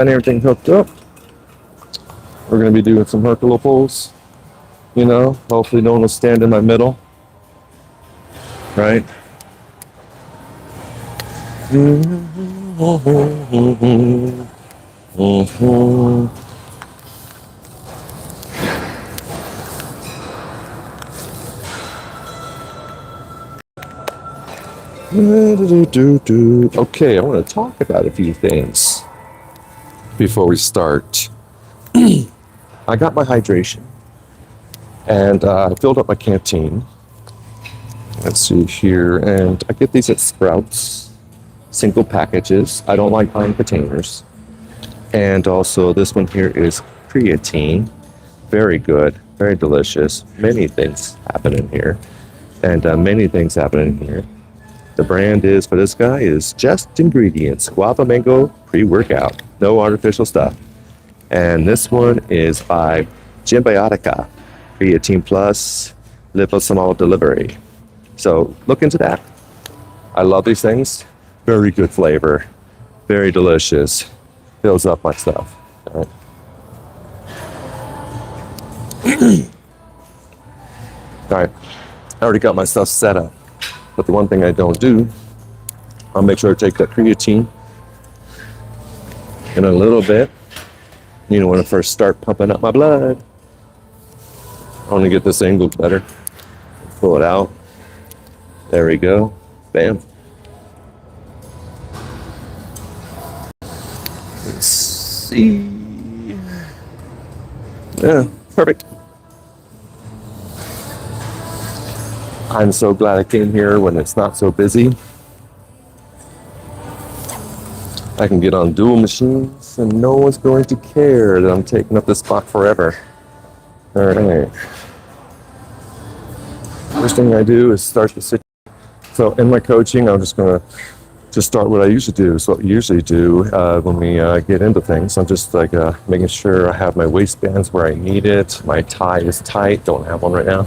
and everything hooked up. We're going to be doing some HURCULES, you know, hopefully no one will stand in my middle, right? Okay, I want to talk about a few things before we start. I got my hydration and I filled up my canteen. Let's see here, and I get these at Sprouts, single packages. I don't like buying containers. And also this one here is creatine, very good, very delicious. Many things happen in here, and many things happen in here. The brand is for this guy is Just Ingredients, Guava Mango Pre-Workout, no artificial stuff. And this one is by Gymbiotica, Creatine Plus, Liposomal Delivery. So look into that. I love these things. Very good flavor, very delicious. Fills up my stuff. All right. All right. I already got my stuff set up. But the one thing I don't do, I'll make sure to take that creatine in a little bit. You know, when I first start pumping up my blood, I want to get this angle better. Pull it out. There we go. Bam. Let's see. Yeah, perfect. I'm so glad I came here when it's not so busy. I can get on dual machines and no one's going to care that I'm taking up this spot forever. All right. First thing I do is start the sit. So in my coaching, I'm just going to just start what I usually do. So what we usually do when we get into things, I'm just like making sure I have my waistbands where I need it. My tie is tight. Don't have one right now.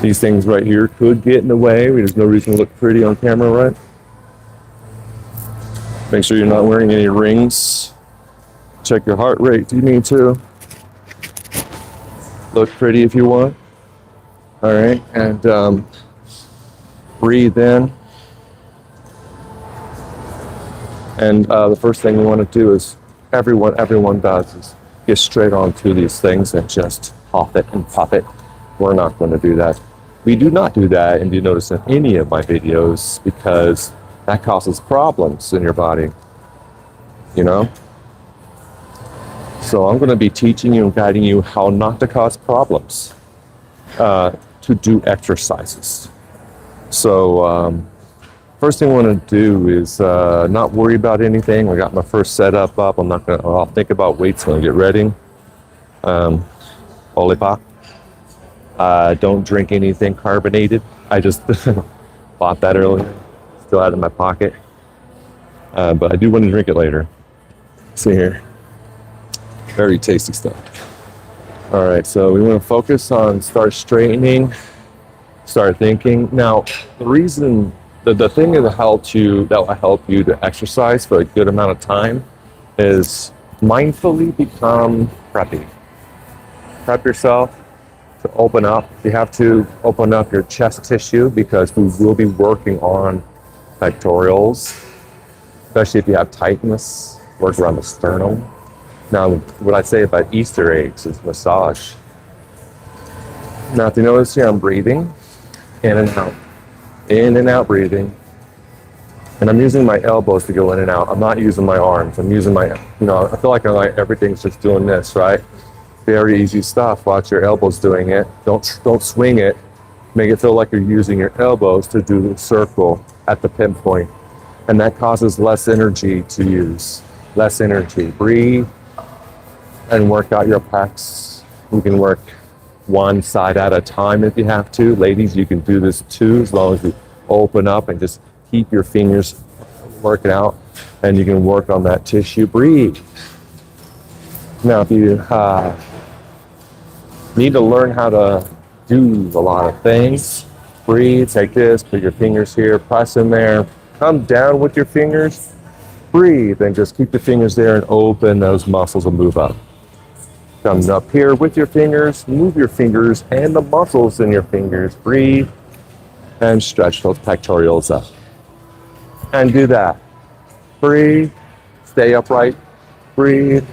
These things right here could get in the way. There's no reason to look pretty on camera, right? Make sure you're not wearing any rings. Check your heart rate if you need to. Look pretty if you want. All right, and breathe in. And the first thing we want to do is, everyone does, is get straight onto these things and just pop it and pop it. We're not going to do that. We do not do that, and you notice in any of my videos, because that causes problems in your body, you know? So I'm going to be teaching you and guiding you how not to cause problems, to do exercises. So first thing I want to do is not worry about anything. I got my first setup up. I'll think about weights when I get ready. Olipa. Don't drink anything carbonated. I just bought that earlier. Still out of my pocket. But I do want to drink it later. See here. Very tasty stuff. All right, so we want to focus on start straightening, start thinking. Now, the thing that will help you to exercise for a good amount of time is mindfully become preppy. Prep yourself to open up. You have to open up your chest tissue because we will be working on pectorals, especially if you have tightness, work around the sternum. Now, what I say about Easter eggs is massage. Now, if you notice here, I'm breathing in and out breathing. And I'm using my elbows to go in and out. I'm not using my arms. I'm using my, I feel like everything's just doing this, right? Very easy stuff. Watch your elbows doing it. Don't swing it. Make it feel like you're using your elbows to do the circle at the pinpoint. And that causes less energy to use. Less energy. Breathe and work out your pecs. You can work one side at a time if you have to. Ladies, you can do this too, as long as you open up and just keep your fingers working out, and you can work on that tissue. Breathe. Now, if you need to learn how to do a lot of things, breathe, take this, put your fingers here, press in there, Come down with your fingers. Breathe and just keep the fingers there and open. Those muscles will move up. Come up here with your fingers. Move your fingers and the muscles in your fingers. Breathe and stretch those pectorals up. And do that. Breathe. Stay upright. Breathe.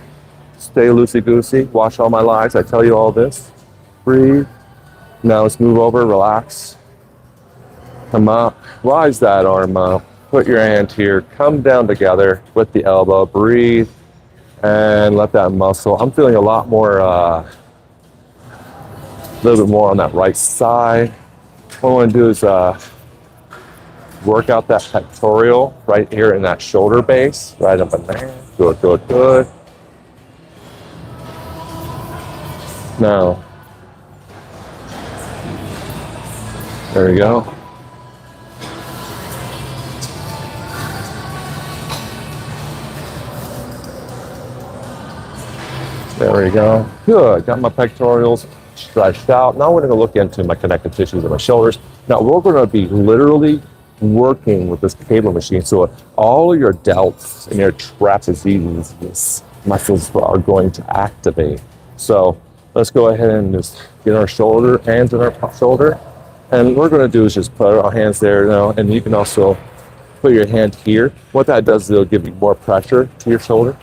Stay loosey-goosey. Watch all my lives. I tell you all this. Breathe. Now let's move over. Relax. Come up. Rise that arm up. Put your hand here. Come down together with the elbow. Breathe. And let that muscle. I'm feeling a lot more, a little bit more on that right side. What I want to do is work out that pectoral right here in that shoulder base. Right up in there. Good, good, good. Now, there we go. There we go. Good. Got my pectorals stretched out. Now we're going to look into my connective tissues of my shoulders. Now we're going to be literally working with this cable machine. So all of your delts and your trapezius muscles are going to activate. So let's go ahead and just get our shoulder, hands in our shoulder. And what we're going to do is just put our hands there now. And you can also put your hand here. What that does is it'll give you more pressure to your shoulder.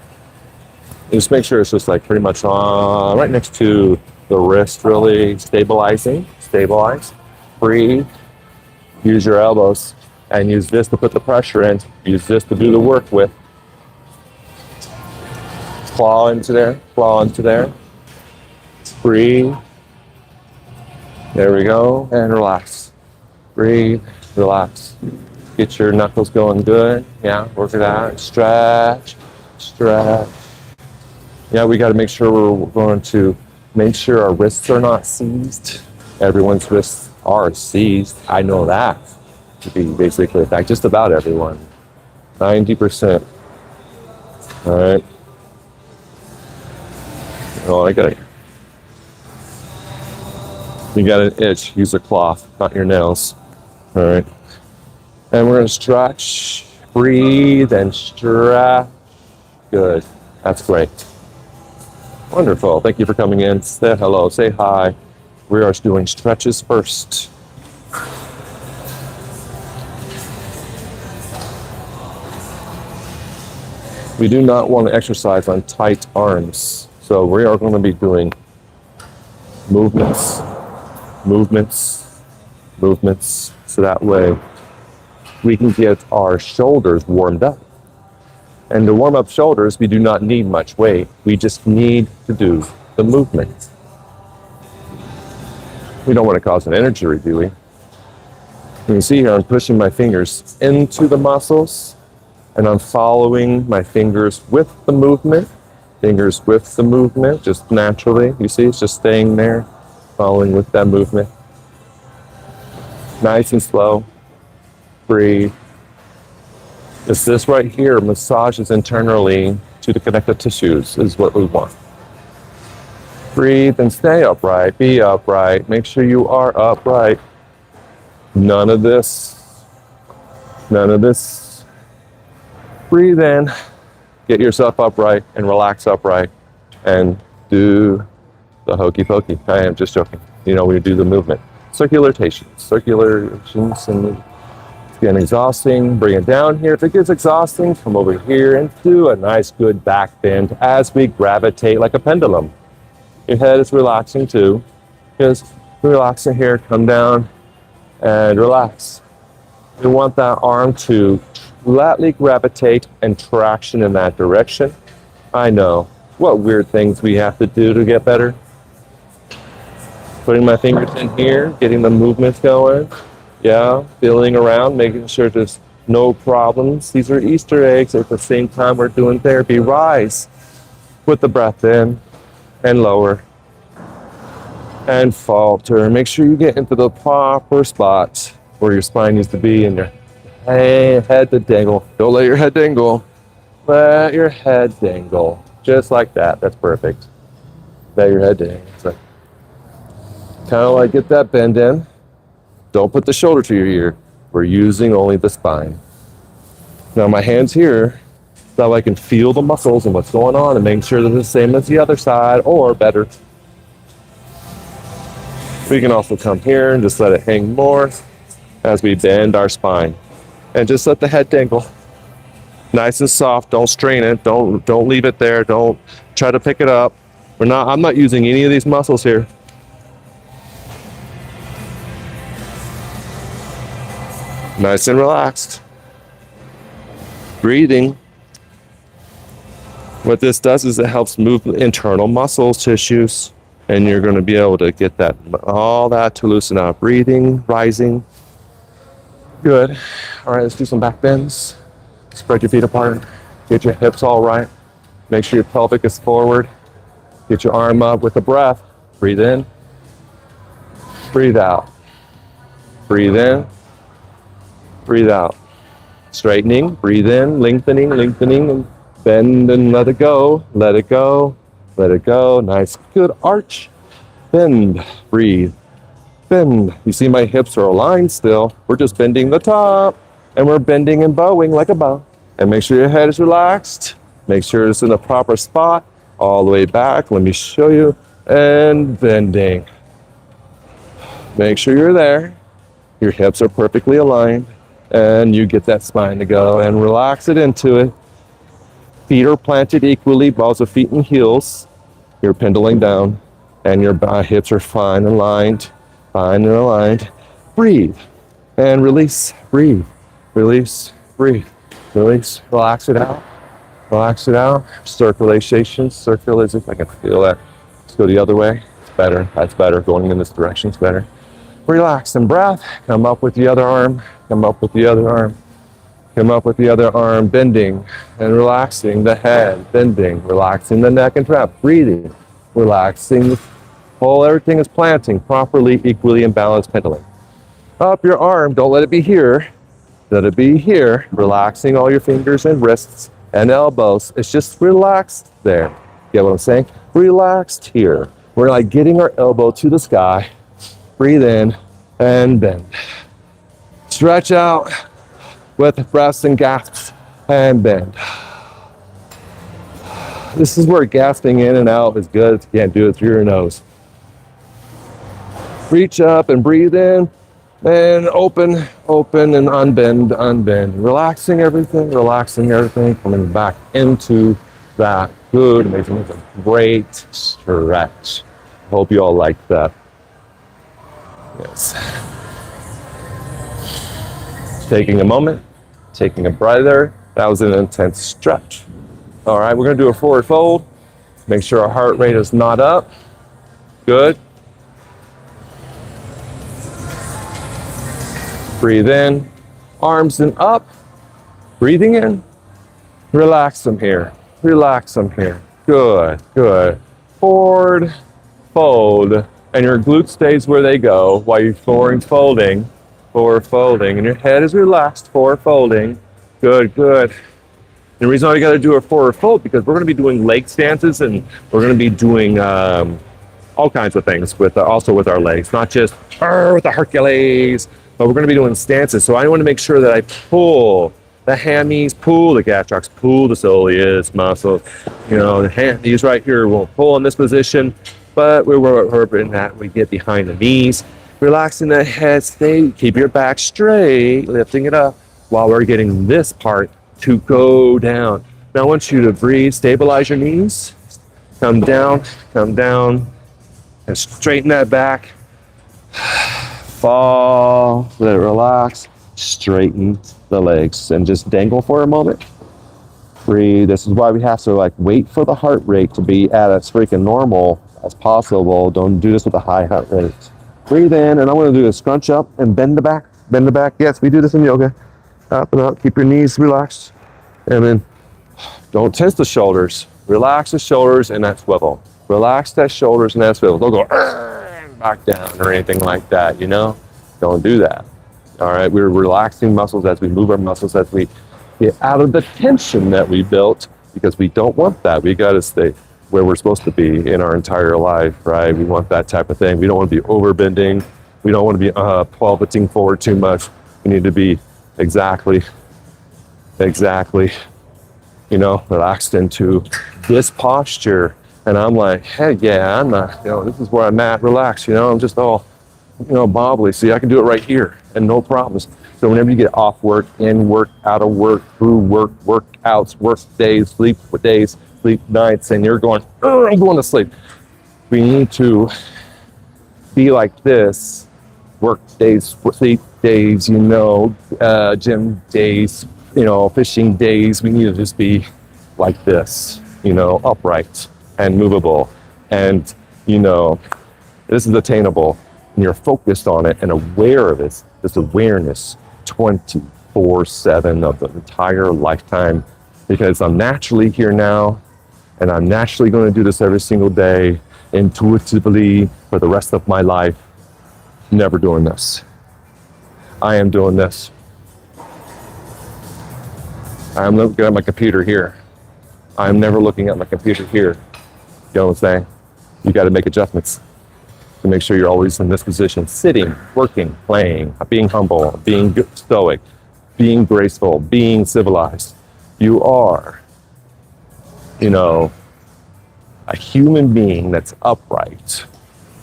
And just make sure it's just like pretty much right next to the wrist, really stabilizing. Stabilize. Breathe. Use your elbows and use this to put the pressure in. Use this to do the work with. Claw into there. Claw into there. Breathe. There we go. And relax. Breathe. Relax. Get your knuckles going good. Yeah, work it out. Stretch. Stretch. Yeah, we got to make sure we're going to make sure our wrists are not seized. Everyone's wrists are seized. I know that to be basically a fact. Just about everyone. 90%. All right. Oh, I got it. You got an itch. Use a cloth, not your nails. All right. And we're going to stretch, breathe, and stretch. Good. That's great. Wonderful. Thank you for coming in. Say hello. Say hi. We are doing stretches first. We do not want to exercise on tight arms. So we are going to be doing movements, movements, movements. So that way we can get our shoulders warmed up. And to warm up shoulders, we do not need much weight. We just need to do the movement. We don't want to cause an injury, do we? You can see here, I'm pushing my fingers into the muscles, and I'm following my fingers with the movement. Fingers with the movement, just naturally. You see, it's just staying there, following with that movement. Nice and slow. Breathe. It's this right here, massages internally to the connective tissues is what we want. Breathe and stay upright. Be upright. Make sure you are upright. None of this. None of this. Breathe in. Get yourself upright and relax upright and do the hokey pokey. I am just joking. You know, we do the movement. Circulations and it's getting exhausting. Bring it down here. If it gets exhausting, come over here and do a nice good back bend as we gravitate like a pendulum. Your head is relaxing too. Just relaxing here, come down and relax. You want that arm to lightly gravitate and traction in that direction. I know. What weird things we have to do to get better. Putting my fingers in here, getting the movements going. Yeah, feeling around, making sure there's no problems. These are Easter eggs. At the same time we're doing therapy. Rise with the breath in and lower and falter. Make sure you get into the proper spot where your spine needs to be and your head to dangle. Don't let your head dangle. Let your head dangle. Just like that. That's perfect. Let your head dangle. So, kind of like get that bend in. Don't put the shoulder to your ear. We're using only the spine. Now my hands here, so I can feel the muscles and what's going on and make sure they're the same as the other side or better. We can also come here and just let it hang more as we bend our spine. And just let the head dangle. Nice and soft, don't strain it, don't leave it there, don't try to pick it up. I'm not using any of these muscles here. Nice and relaxed. Breathing. What this does is it helps move internal muscle tissues, and you're going to be able to get all that to loosen up. Breathing, rising. Good. All right, let's do some back bends. Spread your feet apart. Get your hips all right. Make sure your pelvic is forward. Get your arm up with a breath. Breathe in. Breathe out. Breathe in. Breathe out. Straightening. Breathe in. Lengthening, and bend and let it go. Let it go. Let it go. Nice. Good arch. Bend. Breathe. Bend. You see my hips are aligned still. We're just bending the top. And we're bending and bowing like a bow. And make sure your head is relaxed. Make sure it's in the proper spot. All the way back. Let me show you. And bending. Make sure you're there. Your hips are perfectly aligned. And you get that spine to go. And relax it into it. Feet are planted equally. Balls of feet and heels. You're pendling down. And your hips are fine and aligned. Fine and aligned. Breathe. And release. Breathe. Release. Breathe. Release. Relax it out. Relax it out. Circulation. Circulate. If I can feel that. Let's go the other way. It's better. That's better. Going in this direction is better. Relax and breath. Come up with the other arm. Come up with the other arm. Come up with the other arm. Bending and relaxing the head. Bending. Relaxing the neck and trap. Breathing. Relaxing the whole. Everything is planting properly, equally, and balanced pendulum. Up your arm. Don't let it be here. Let it be here. Relaxing all your fingers and wrists and elbows. It's just relaxed there. Get what I'm saying? Relaxed here. We're like getting our elbow to the sky. Breathe in and bend. Stretch out with breaths and gasps and bend. This is where gasping in and out is good. You can't do it through your nose. Reach up and breathe in and open and unbend. Relaxing everything, coming back into that. Good, amazing, great stretch. Hope you all like that. Yes. Taking a moment, taking a breather. That was an intense stretch. All right, we're gonna do a forward fold. Make sure our heart rate is not up. Good. Breathe in, arms and up. Breathing in. Relax them here. Relax them here. Good, good. Forward, fold. And your glute stays where they go while you're forward folding, and your head is relaxed, forward folding. Good, good. And the reason why we got to do a forward fold because we're going to be doing leg stances and we're going to be doing all kinds of things with also with our legs, not just with the Hercules, but we're going to be doing stances. So I want to make sure that I pull the hammies, pull the gastrocs, pull the soleus muscles. You know, the hammies right here will pull in this position. But we're in that we get behind the knees, relaxing the head, keep your back straight, lifting it up while we're getting this part to go down. Now I want you to breathe, stabilize your knees, come down, and straighten that back. Fall, let it relax, straighten the legs, and just dangle for a moment. Breathe. This is why we have to wait for the heart rate to be at its freaking normal as possible. Don't do this with a high heart rate. Breathe in, and I'm going to do a scrunch up and bend the back. Bend the back. Yes, we do this in yoga. Up and up. Keep your knees relaxed. And then don't tense the shoulders. Relax the shoulders and that swivel. Relax that shoulders and that swivel. Don't go back down or anything like that, you know? Don't do that. All right, we're relaxing muscles as we move our muscles, as we get out of the tension that we built, because we don't want that. We got to stay where we're supposed to be in our entire life, right? We want that type of thing. We don't want to be overbending. We don't want to be pivoting forward too much. We need to be exactly exactly, relaxed into this posture. And I'm like, hey, yeah, I'm not, this is where I'm at, relax, I'm just all, bobbly. See, I can do it right here and no problems. So whenever you get off work, in work, out of work, through work, workouts, work days, sleep nights, and you're going, I'm going to sleep. We need to be like this. Work days, sleep days, gym days, fishing days. We need to just be like this, upright and movable. And, this is attainable. And you're focused on it and aware of it, this awareness 24/7 of the entire lifetime, because I'm naturally here now and I'm naturally going to do this every single day intuitively for the rest of my life. Never doing this. I am doing this. I'm looking at my computer here. I'm never looking at my computer here. You know what I'm saying? You got to make adjustments to make sure you're always in this position, sitting, working, playing, being humble, being stoic, being graceful, being civilized. You are, a human being that's upright,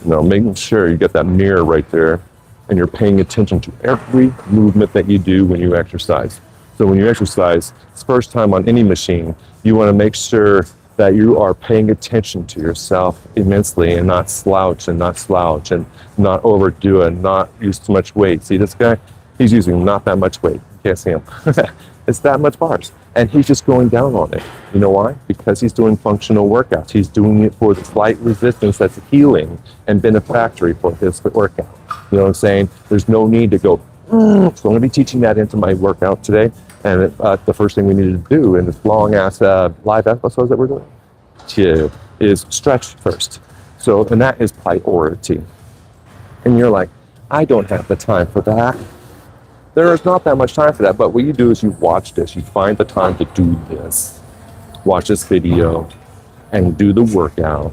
making sure you get that mirror right there and you're paying attention to every movement that you do when you exercise. So when you exercise, it's the first time on any machine, you want to make sure that you are paying attention to yourself immensely and not slouch and not overdo it, not use too much weight. See this guy? He's using not that much weight. You can't see him. It's that much bars. And he's just going down on it. You know why? Because he's doing functional workouts. He's doing it for the slight resistance that's healing and benefactory for his workout. You know what I'm saying? There's no need to go, So I'm going to be teaching that into my workout today. And the first thing we need to do in this long-ass live episodes that we're doing is stretch first. So, and that is priority. And you're like, I don't have the time for that. There is not that much time for that, but what you do is you watch this. You find the time to do this. Watch this video and do the workout.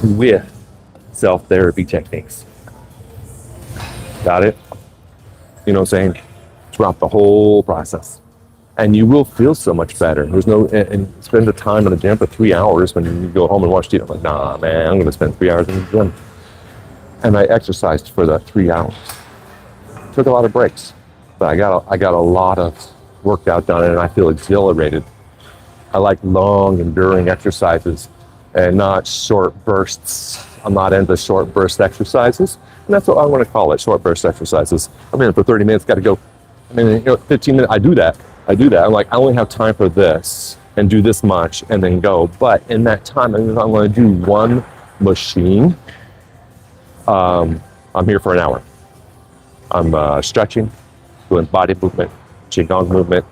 With self-therapy techniques. Got it? You know what I'm saying? Throughout the whole process. And you will feel so much better. There's no, and spend the time in the gym for 3 hours when you go home and watch TV. I'm like, nah, man, I'm going to spend 3 hours in the gym. And I exercised for the 3 hours. Took a lot of breaks, but I got a lot of workout done and I feel exhilarated. I like long, enduring exercises and not short bursts. I'm not into short burst exercises. And that's what I want to call it, short burst exercises. I'm in for 30 minutes, got to go. 15 minutes, I do that. I'm like, I only have time for this and do this much and then go. But in that time, if I'm going to do one machine, I'm here for an hour. I'm stretching, doing body movement, qigong movement,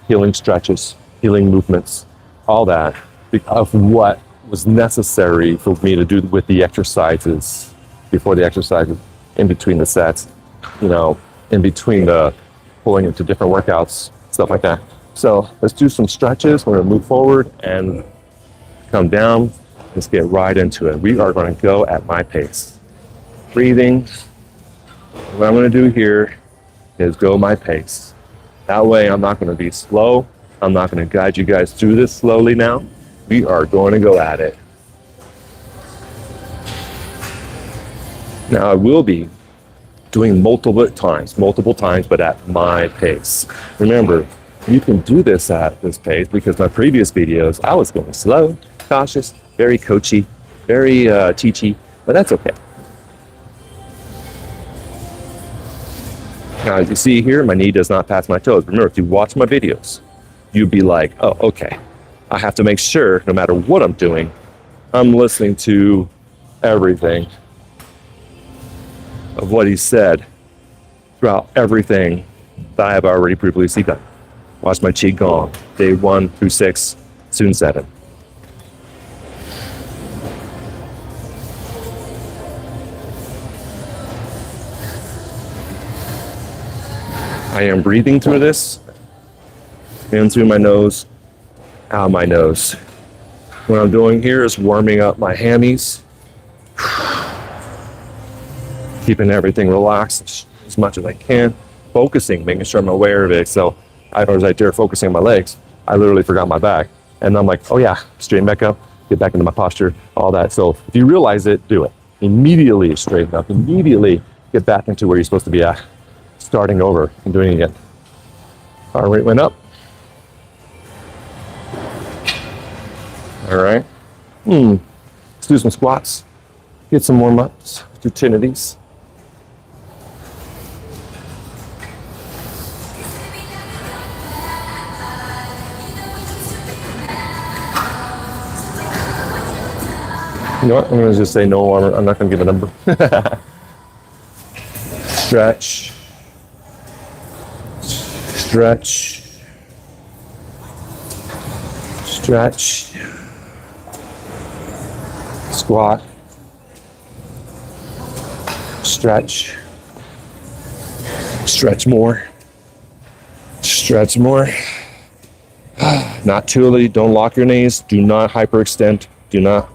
healing stretches, healing movements, all that of what was necessary for me to do with the exercises, before the exercises, in between the sets, in between the pulling into different workouts, stuff like that. So let's do some stretches. We're going to move forward and come down. Let's get right into it. We are going to go at my pace. Breathing. What I'm going to do here is go my pace. That way I'm not going to be slow. I'm not going to guide you guys through this slowly now. We are going to go at it. Now I will be doing multiple times, but at my pace. Remember, you can do this at this pace because my previous videos, I was going slow, cautious, very coachy, very teachy, but that's okay. Now, as you see here, my knee does not pass my toes. Remember, if you watch my videos, you'd be like, oh, okay. I have to make sure, no matter what I'm doing, I'm listening to everything of what he said throughout everything that I have already previously done. Watch my Qigong, day 1 through 6, soon 7. I am breathing through this, in through my nose, out my nose. What I'm doing here is warming up my hammies. keeping everything relaxed as much as I can, focusing, making sure I'm aware of it. So I was right there focusing on my legs. I literally forgot my back. And I'm like, oh yeah, straighten back up, get back into my posture, all that. So if you realize it, do it. Immediately straighten up, immediately get back into where you're supposed to be at, starting over and doing it again. Heart rate went up. All right. Let's do some squats. Get some warm ups. Do 10 of these. You know what? I'm going to just say no. I'm not going to give a number. Stretch. Stretch. Stretch. Squat. Stretch. Stretch more. Stretch more. Not too early. Don't lock your knees. Do not hyperextend. Do not.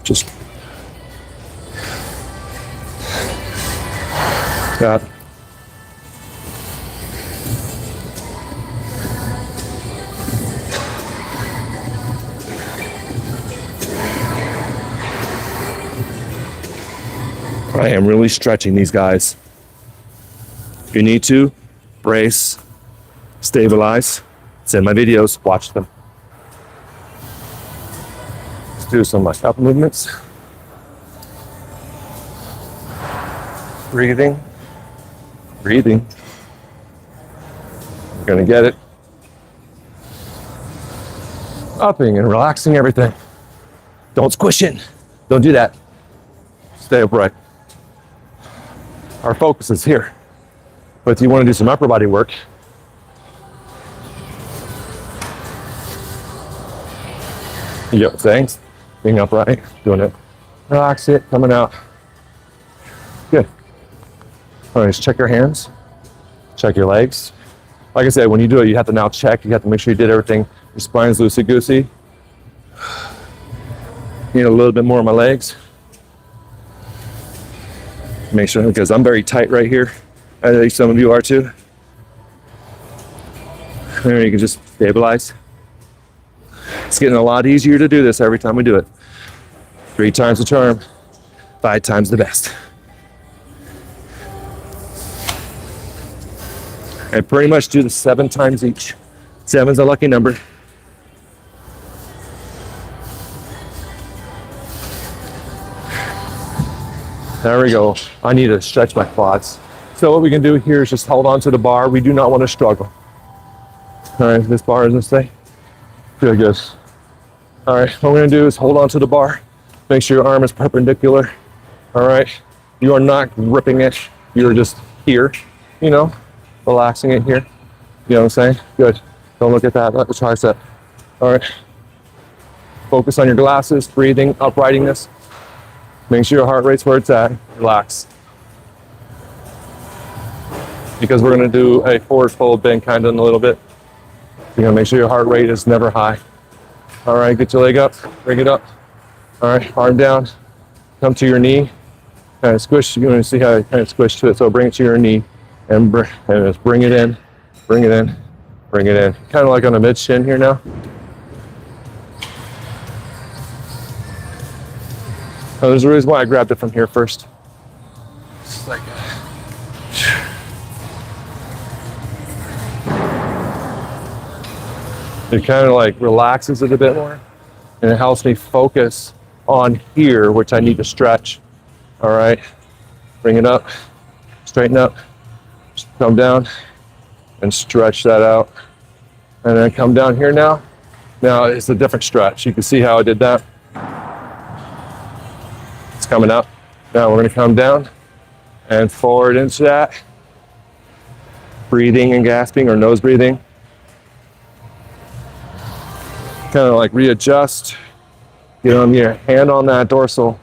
Just that. I am really stretching these guys. If you need to, brace, stabilize. It's in my videos, watch them. Let's do some up movements. Breathing. Breathing. You're gonna get it. Upping and relaxing everything. Don't squish in. Don't do that. Stay upright. Our focus is here. But if you want to do some upper body work, you get what I'm saying? Being upright, doing it. Relax it, coming out. Good. All right, just check your hands. Check your legs. Like I said, when you do it, you have to now check. You have to make sure you did everything. Your spine's loosey-goosey. Need a little bit more on my legs. Make sure, because I'm very tight right here. I think some of you are too. There, you can just stabilize. It's getting a lot easier to do this every time we do it. 3 times the charm, 5 times the best. And pretty much do the 7 times each. 7's a lucky number. There we go. I need to stretch my quads. So what we can do here is just hold on to the bar. We do not want to struggle. All right, this bar is going to stay. Feel good. All right, what we're going to do is hold on to the bar. Make sure your arm is perpendicular. All right, you are not gripping it. You're just here, you know, relaxing it here. You know what I'm saying? Good. Don't look at that. Let the tricep. All right. Focus on your glasses, breathing, uprightiness. Make sure your heart rate's where it's at. Relax. Because we're going to do a forward fold bend kind of in a little bit. You're going to make sure your heart rate is never high. All right, get your leg up, bring it up. All right, arm down, come to your knee. Kind of squish. You're going to see how I kind of squish to it. So bring it to your knee and just bring it in, bring it in, bring it in. Kind of like on a mid shin here now. Oh, there's a reason why I grabbed it from here first. Just like it kind of like relaxes it a bit more, and it helps me focus on here, which I need to stretch. All right, bring it up, straighten up, come down, and stretch that out, and then come down here now. Now it's a different stretch. You can see how I did that. It's coming up. Now we're going to come down and forward into that. Breathing and gasping or nose breathing. Kind of like readjust. Get on your hand on that dorsal.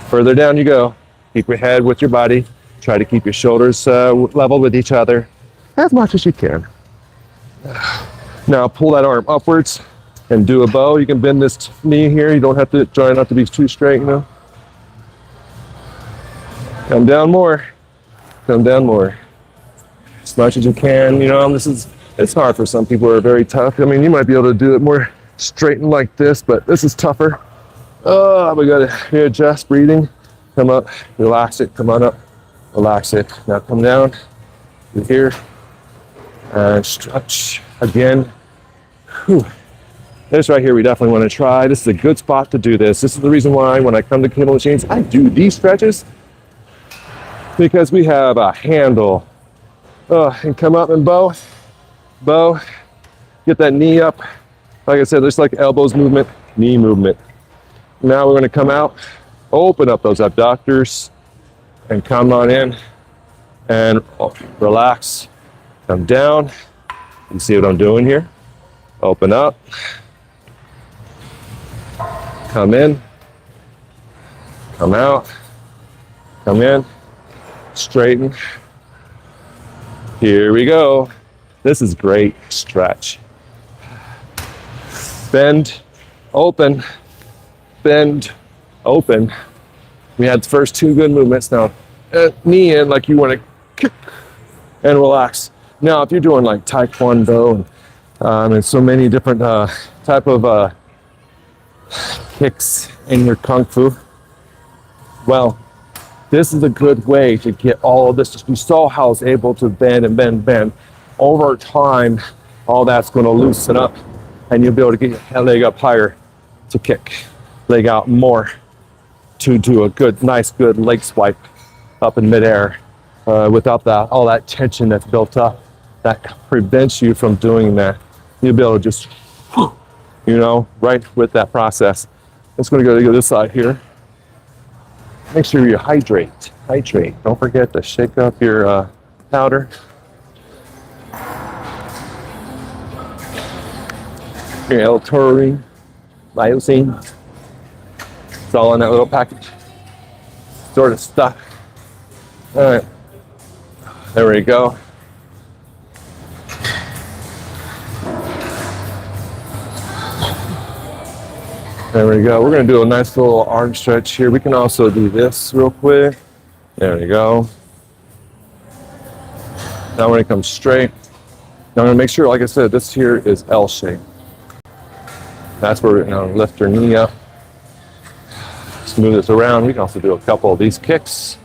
Further down you go. Keep your head with your body. Try to keep your shoulders level with each other as much as you can. Now pull that arm upwards and do a bow. You can bend this knee here. You don't have to try not to be too straight, you know. Come down more. Come down more. As much as you can. You know, it's hard for some people who are very tough. I mean, you might be able to do it more straightened like this, but this is tougher. Oh, we gotta readjust, breathing. Come up, relax it, come on up, relax it. Now come down to here and stretch again. Whew. This right here, we definitely want to try. This is a good spot to do this. This is the reason why when I come to cable machines, I do these stretches because we have a handle. And come up and bow, get that knee up. Like I said, just like elbows movement, knee movement. Now we're gonna come out, open up those abductors and come on in and relax, come down. You see what I'm doing here? Open up, come in, come out, come in, straighten. Here we go. This is great stretch. Bend, open, bend, open. We had the first two good movements. Now, knee in like you want to kick and relax. Now, if you're doing like Taekwondo and so many different type of kicks in your Kung Fu, well, this is a good way to get all of this. You saw how I was able to bend and bend, bend. Over time, all that's going to loosen up and you'll be able to get your leg up higher to kick. Leg out more to do a good, nice, good leg swipe up in midair without all that tension that's built up. That prevents you from doing that. You'll be able to just, you know, right with that process. It's going to go to this side here. Make sure you hydrate. Hydrate. Don't forget to shake up your powder. Your L-taurine, lysine. It's all in that little package. Sort of stuff. All right. There we go. There we go. We're going to do a nice little arm stretch here. We can also do this real quick. There we go. Now we're going to come straight. Now I'm going to make sure, like I said, this here is L shape. That's where we're going to lift our knee up. Smooth this around. We can also do a couple of these kicks.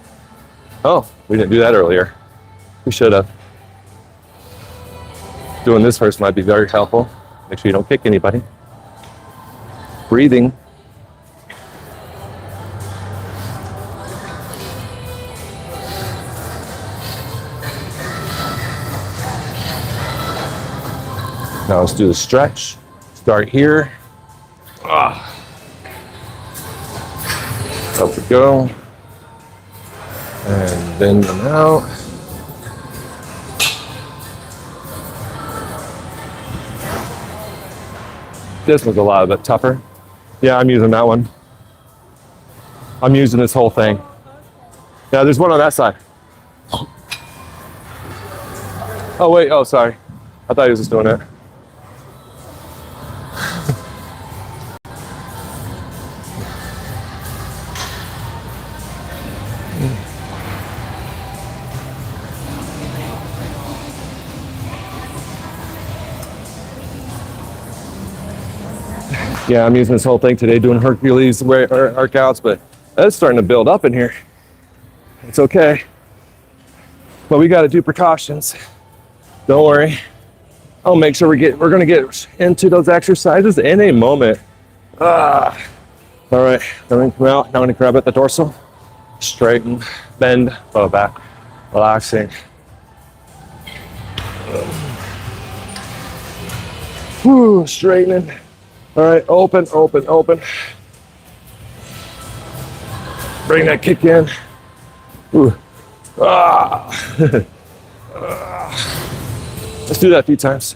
Oh, we didn't do that earlier. We should have. Doing this first might be very helpful. Make sure you don't kick anybody. Breathing. Now let's do the stretch. Start here. Up we go. And bend them out. This was a lot bit tougher. Yeah, I'm using that one. I'm using this whole thing. Yeah, there's one on that side. Oh, wait. Oh, sorry. I thought he was just doing it. Yeah, I'm using this whole thing today doing Hercules workouts, but it's starting to build up in here. It's okay. But we got to do precautions. Don't worry. I'll make sure we're going to get into those exercises in a moment. All right, now we can come out. Now I'm going to grab at the dorsal. Straighten, bend, low back, relaxing. Whew, straightening. All right, open, open, open. Bring that kick in. Ooh. Let's do that a few times.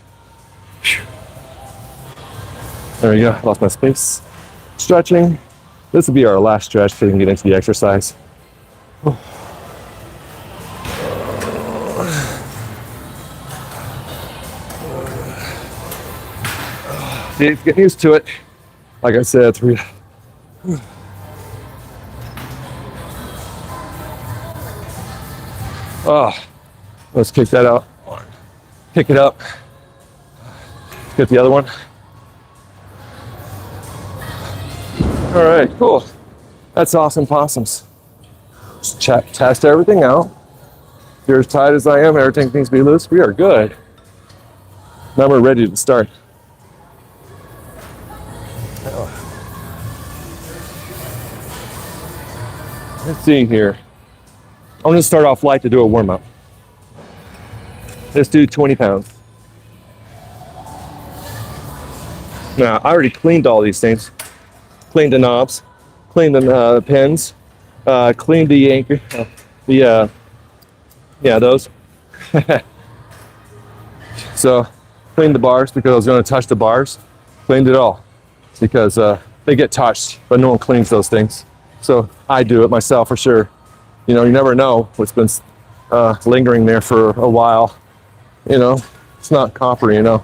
There we go, lost my space. Stretching. This will be our last stretch so we can get into the exercise. Get used to it. Like I said, Oh, let's kick that out. Pick it up. Get the other one. All right, cool. That's awesome possums. Just test everything out. If you're as tight as I am, everything needs to be loose. We are good. Now we're ready to start. Let's see here. I'm going to start off light to do a warm up. Let's do 20 pounds. Now, I already cleaned all these things. Cleaned the knobs, cleaned the pins, cleaned the anchor, those. So, cleaned the bars because I was going to touch the bars. Cleaned it all because they get touched, but no one cleans those things. So, I do it myself for sure. You know, you never know what's been lingering there for a while. You know, it's not copper, you know.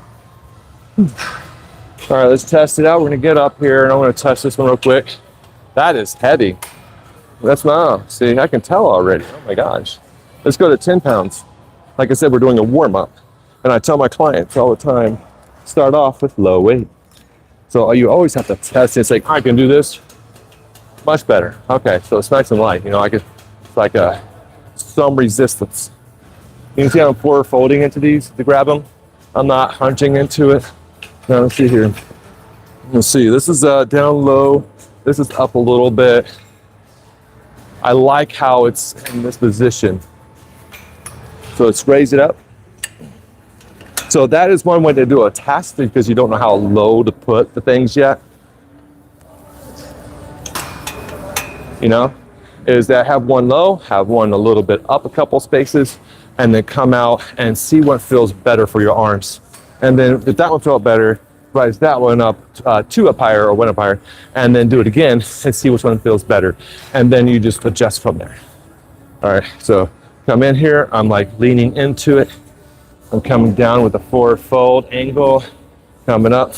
All right, let's test it out. We're gonna get up here and I'm gonna touch this one real quick. That is heavy. That's see, I can tell already. Oh my gosh. Let's go to 10 pounds. Like I said, we're doing a warm up. And I tell my clients all the time, start off with low weight. So you always have to test it. It's like, I can do this much better. Okay, so it's nice and light. You know, it's like some resistance. You can see I'm forward folding into these to grab them. I'm not hunching into it. Now let's see here. Let's see, this is down low. This is up a little bit. I like how it's in this position. So let's raise it up. So that is one way to do a test because you don't know how low to put the things yet. You know, is that have one low, have one a little bit up a couple spaces, and then come out and see what feels better for your arms. And then if that one felt better, rise that one up 2 up higher or 1 up higher, and then do it again and see which one feels better. And then you just adjust from there. All right, so come in here, I'm like leaning into it. I'm coming down with a forward fold angle, coming up,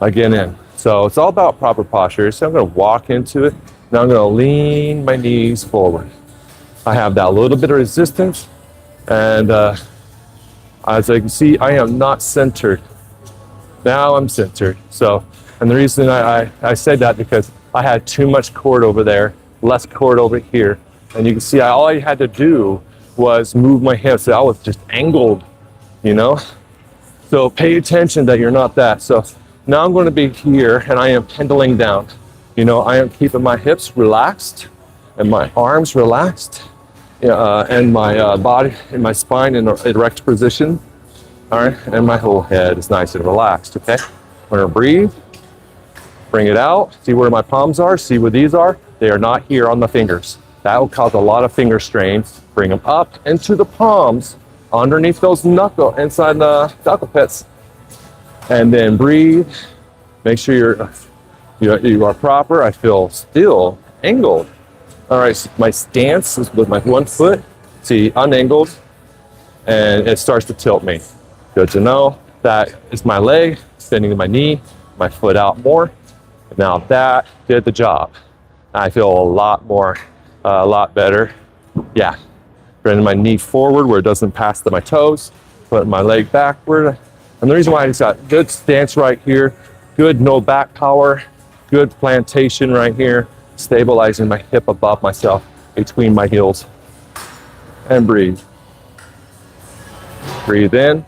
again in. So it's all about proper posture. So I'm gonna walk into it. Now I'm gonna lean my knees forward. I have that little bit of resistance, and as you can see, I am not centered. Now I'm centered. So, and the reason I said that because I had too much cord over there, less cord over here. And you can see all I had to do was move my hips. So I was just angled, you know? So pay attention that you're not that. So now I'm going to be here and I am pendling down. You know, I am keeping my hips relaxed and my arms relaxed. And my body and my spine in an erect position. All right, and my whole head is nice and relaxed, okay? I'm gonna breathe, bring it out, see where my palms are, see where these are. They are not here on the fingers. That will cause a lot of finger strains. Bring them up into the palms, underneath those inside the knuckle pits. And then breathe, make sure you are proper. I feel still angled. All right, so my stance is with my 1 foot, see, unangled, and it starts to tilt me. Good to know. That is my leg, extending my knee, my foot out more. Now that did the job. I feel a lot better. Yeah, bringing my knee forward where it doesn't pass to my toes, putting my leg backward. And the reason why I just got good stance right here, good no back power, good plantation right here, stabilizing my hip above myself between my heels. And breathe. Breathe in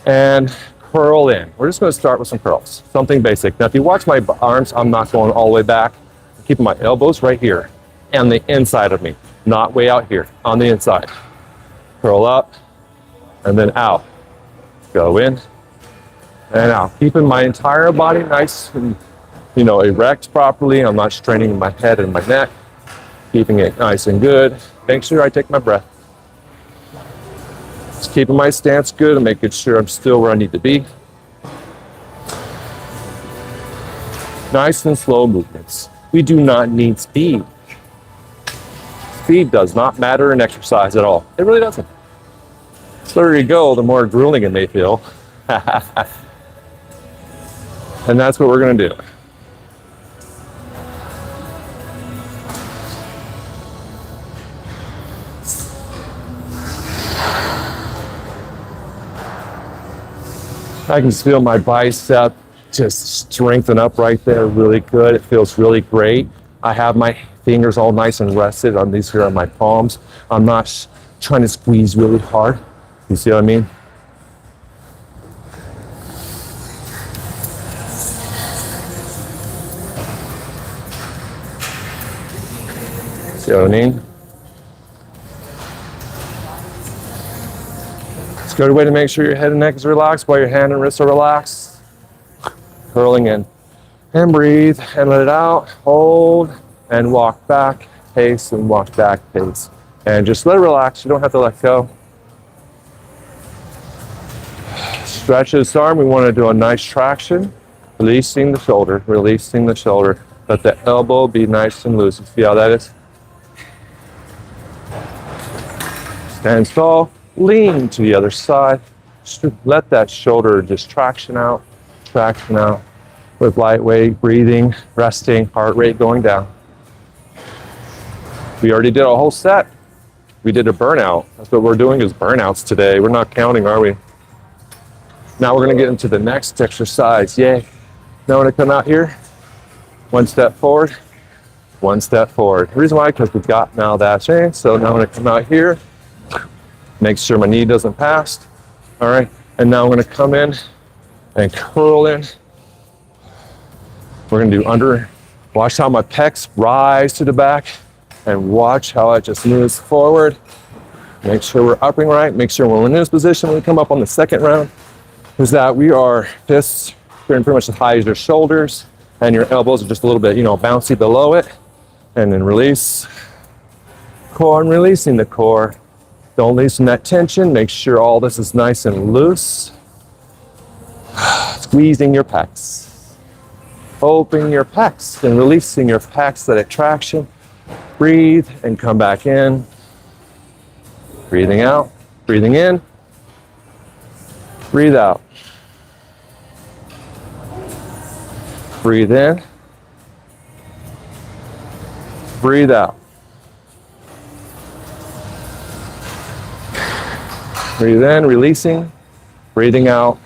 and curl in. We're just going to start with some curls, something basic. Now if you watch my arms, I'm not going all the way back. I'm keeping my elbows right here on the inside of me, not way out here, on the inside. Curl up and then out. Go in and out. Keeping my entire body nice and erect properly. I'm not straining my head and my neck. Keeping it nice and good. Make sure I take my breath. Just keeping my stance good and making sure I'm still where I need to be. Nice and slow movements. We do not need speed. Speed does not matter in exercise at all. It really doesn't. The slower you go, the more grueling it may feel. And that's what we're going to do. I can just feel my bicep just strengthen up right there really good. It feels really great. I have my fingers all nice and rested on these here on my palms. I'm not trying to squeeze really hard. You see what I mean? See what I mean? It's a good way to make sure your head and neck is relaxed while your hand and wrists are relaxed. Curling in. And breathe and let it out. Hold and walk back, pace, and walk back, pace. And just let it relax. You don't have to let go. Stretch this arm. We want to do a nice traction. Releasing the shoulder, releasing the shoulder. Let the elbow be nice and loose. You see how that is? Stand tall. Lean to the other side. Just let that shoulder just traction out with lightweight breathing, resting, heart rate going down. We already did a whole set. We did a burnout. That's what we're doing is burnouts today. We're not counting, are we? Now we're going to get into the next exercise. Yay. Now when I come out here, one step forward, one step forward. The reason why, because we've got now that strength. So now when I come out here, make sure my knee doesn't pass. All right. And now I'm going to come in and curl in. We're going to do under. Watch how my pecs rise to the back and watch how it just moves forward. Make sure we're upping right. Make sure when we're in this position, when we come up on the second round, is that we are fists pretty much as high as your shoulders and your elbows are just a little bit, bouncy below it. And then release. Core and releasing the core. Don't loosen that tension. Make sure all this is nice and loose. Squeezing your pecs. Opening your pecs and releasing your pecs, that traction. Breathe and come back in. Breathing out, breathing in. Breathe out. Breathe in. Breathe out. Breathe in, releasing. Breathing out.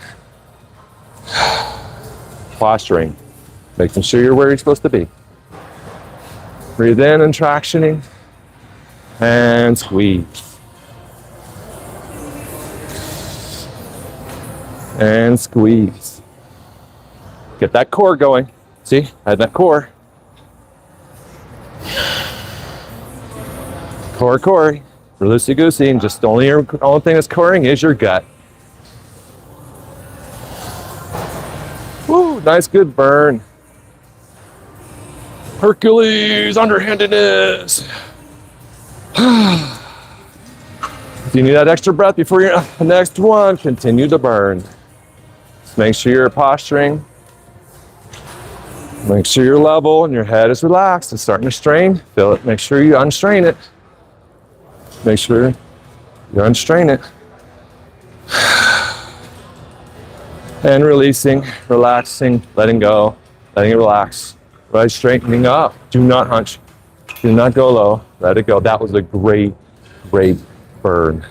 Posturing. Making sure you're where you're supposed to be. Breathe in and tractioning. And squeeze. And squeeze. Get that core going. See, I had that core. Core. Loosey-goosey, and just the only thing that's coring is your gut. Woo, nice good burn. Hercules, underhandedness. If you need that extra breath before your next one, continue to burn. Just make sure you're posturing. Make sure you're level and your head is relaxed. It's starting to strain. Feel it. Make sure you unstrain it. Make sure you unstrain it. And releasing, relaxing, letting go, letting it relax. Right, straightening up. Do not hunch. Do not go low. Let it go. That was a great burn.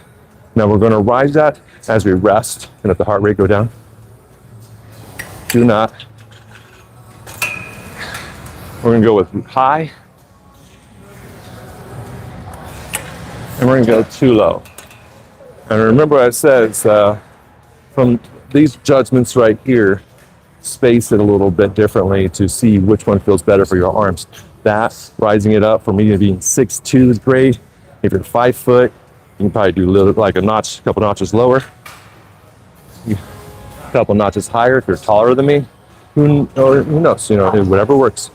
Now we're going to rise that as we rest and let the heart rate go down. Do not. We're going to go with high. And we're going to go too low. And remember what I said, it's, from these judgments right here, space it a little bit differently to see which one feels better for your arms. That, rising it up, for me to being 6'2" is great. If you're 5 foot, you can probably do like a couple notches lower. A couple notches higher if you're taller than me. Who knows, whatever works.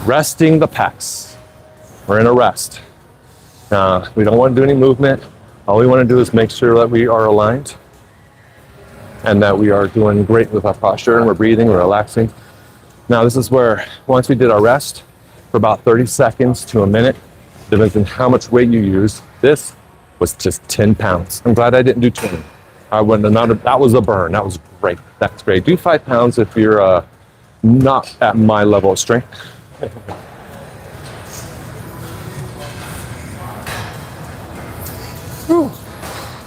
Resting the pecs. We're in a rest. We don't want to do any movement. All we want to do is make sure that we are aligned and that we are doing great with our posture and we're breathing, we're relaxing. Now this is where, once we did our rest for about 30 seconds to a minute, depends on how much weight you use. This was just 10 pounds. I'm glad I didn't do 20. That was a burn. That was great. That's great. Do 5 pounds if you're not at my level of strength.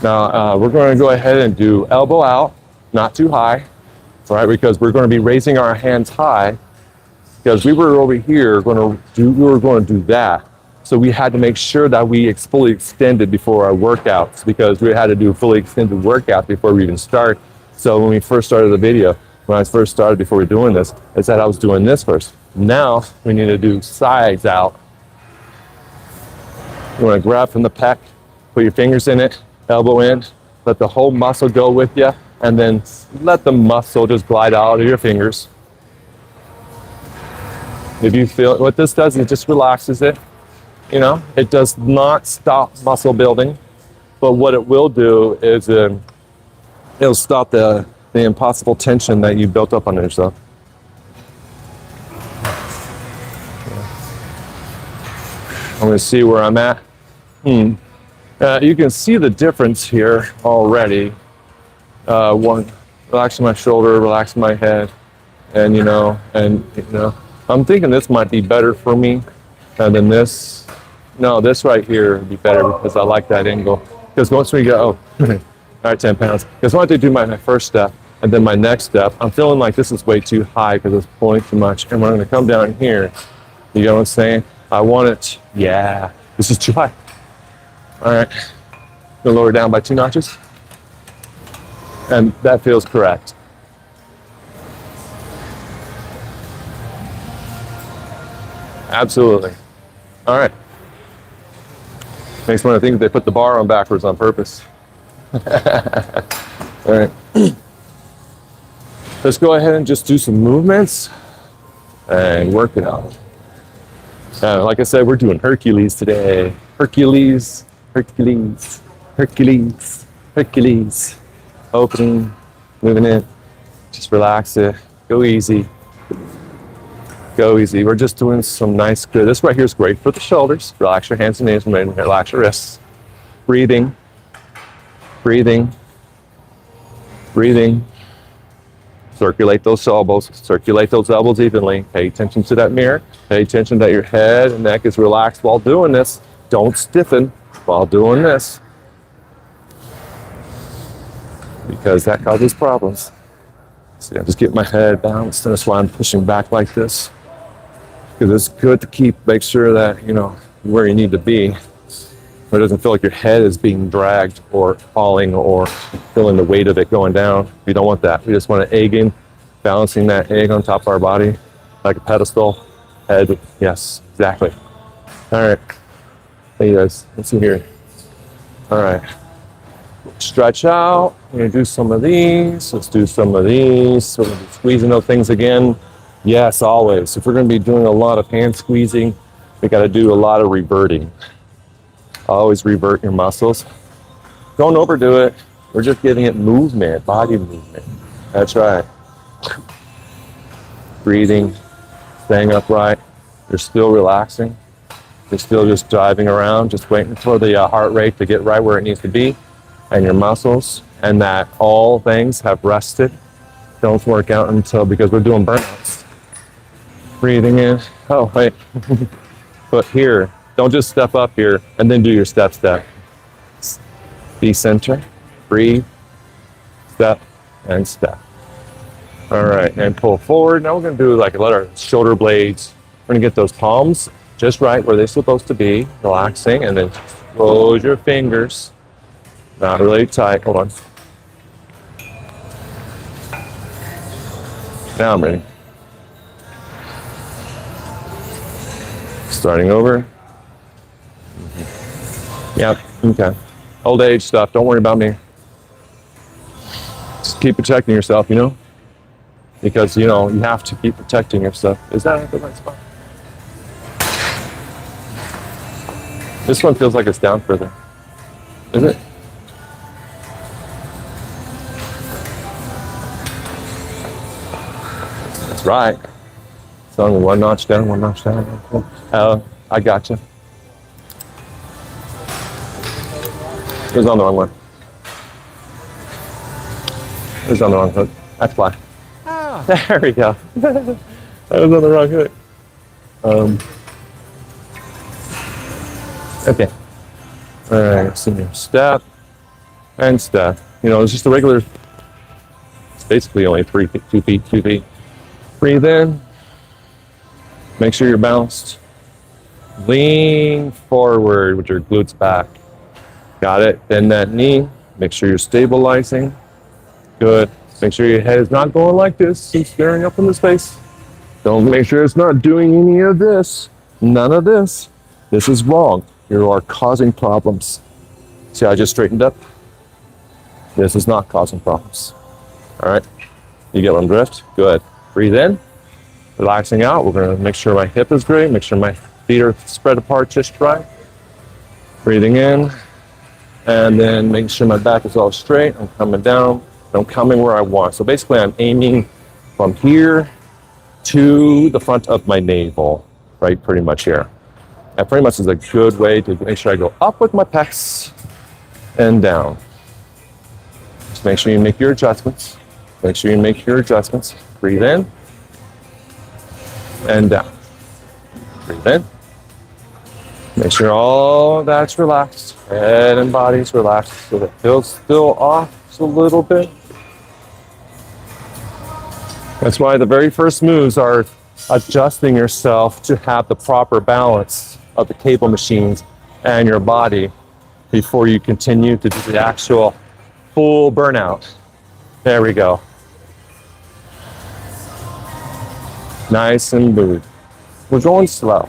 Now we're going to go ahead and do elbow out, not too high, right? Because we're going to be raising our hands high. Because we were over here we were going to do that. So we had to make sure that we fully extended before our workouts, because we had to do a fully extended workout before we even start. So when we first started the video, when I first started before we were doing this, I said I was doing this first. Now we need to do sides out. You want to grab from the pec, put your fingers in it, elbow in, let the whole muscle go with you, and then let the muscle just glide out of your fingers. If you feel, what this does, it just relaxes it. You know, it does not stop muscle building, but what it will do is it'll stop the impossible tension that you built up on yourself. I'm going to see where I'm at. You can see the difference here already. Relaxing my shoulder, relaxing my head, and I'm thinking this might be better for me than this. No, this right here would be better because I like that angle. Because once we go, all right, 10 pounds. Because once I do my first step and then my next step, I'm feeling like this is way too high because it's pulling too much. And we're going to come down here. You know what I'm saying? I want it. Yeah, this is too high. All right, going to lower down by 2 notches. And that feels correct. Absolutely. All right. Makes me want to think they put the bar on backwards on purpose. All right. Let's go ahead and just do some movements and work it out. Like I said, we're doing Hercules today. Hercules, Hercules, Hercules, Hercules. Opening, moving in. Just relax it. Go easy. Go easy. We're just doing some nice, good. This right here is great for the shoulders. Relax your hands and knees. Relax your wrists. Breathing. Breathing. Breathing. Circulate those elbows. Circulate those elbows evenly. Pay attention to that mirror. Pay attention that your head and neck is relaxed while doing this. Don't stiffen while doing this, because that causes problems. See, I just get my head balanced, and that's why I'm pushing back like this. Because it's good to make sure that, where you need to be, where it doesn't feel like your head is being dragged or falling or feeling the weight of it going down. We don't want that. We just want an egg in, balancing that egg on top of our body like a pedestal. Head, yes, exactly. All right. Hey guys, let's see here. All right. Stretch out. We're going to do some of these. Let's do some of these. So we're going to be squeezing those things again. Yes, always. If we're going to be doing a lot of hand squeezing, we got to do a lot of reverting. Always revert your muscles. Don't overdo it. We're just giving it movement, body movement. That's right. Breathing, staying upright. You're still relaxing. You're still just driving around, just waiting for the heart rate to get right where it needs to be, and your muscles, and that all things have rested. Don't work out because we're doing burnouts. Breathing in. Oh, wait. But here, don't just step up here and then do your step. Decenter, breathe, step, and step. All right, and pull forward. Now we're going to do let our shoulder blades. We're going to get those palms just right where they're supposed to be, relaxing, and then close your fingers. Not really tight. Hold on. Now I'm ready. Starting over. Yep, okay. Old age stuff, don't worry about me. Just keep protecting yourself, because, you have to keep protecting yourself. Is that the right spot? This one feels like it's down further. Is it? That's right. It's only one notch down, one notch down. I gotcha. It was on the wrong one. It was on the wrong hook. That's why. Ah, there we go. That was on the wrong hook. Okay. All right, so step and step. You know, it's just a regular, it's basically only 3 feet, 2 feet, 2 feet. Breathe in. Make sure you're balanced. Lean forward with your glutes back. Got it? Bend that knee. Make sure you're stabilizing. Good. Make sure your head is not going like this and staring up into space. Don't make sure it's not doing any of this. None of this. This is wrong. You are causing problems. See how I just straightened up? This is not causing problems. All right? You get one drift? Good. Breathe in. Relaxing out. We're going to make sure my hip is great. Make sure my feet are spread apart just right. Breathing in. And then make sure my back is all straight. I'm coming down. I'm coming where I want. So basically I'm aiming from here to the front of my navel, right? Pretty much here. That pretty much is a good way to make sure I go up with my pecs and down. Just make sure you make your adjustments. Make sure you make your adjustments. Breathe in and down. Breathe in. Make sure all that's relaxed. Head and body's relaxed so that it feels still off just a little bit. That's why the very first moves are adjusting yourself to have the proper balance of the cable machines and your body before you continue to do the actual full burnout. There we go. Nice and smooth. We're going slow.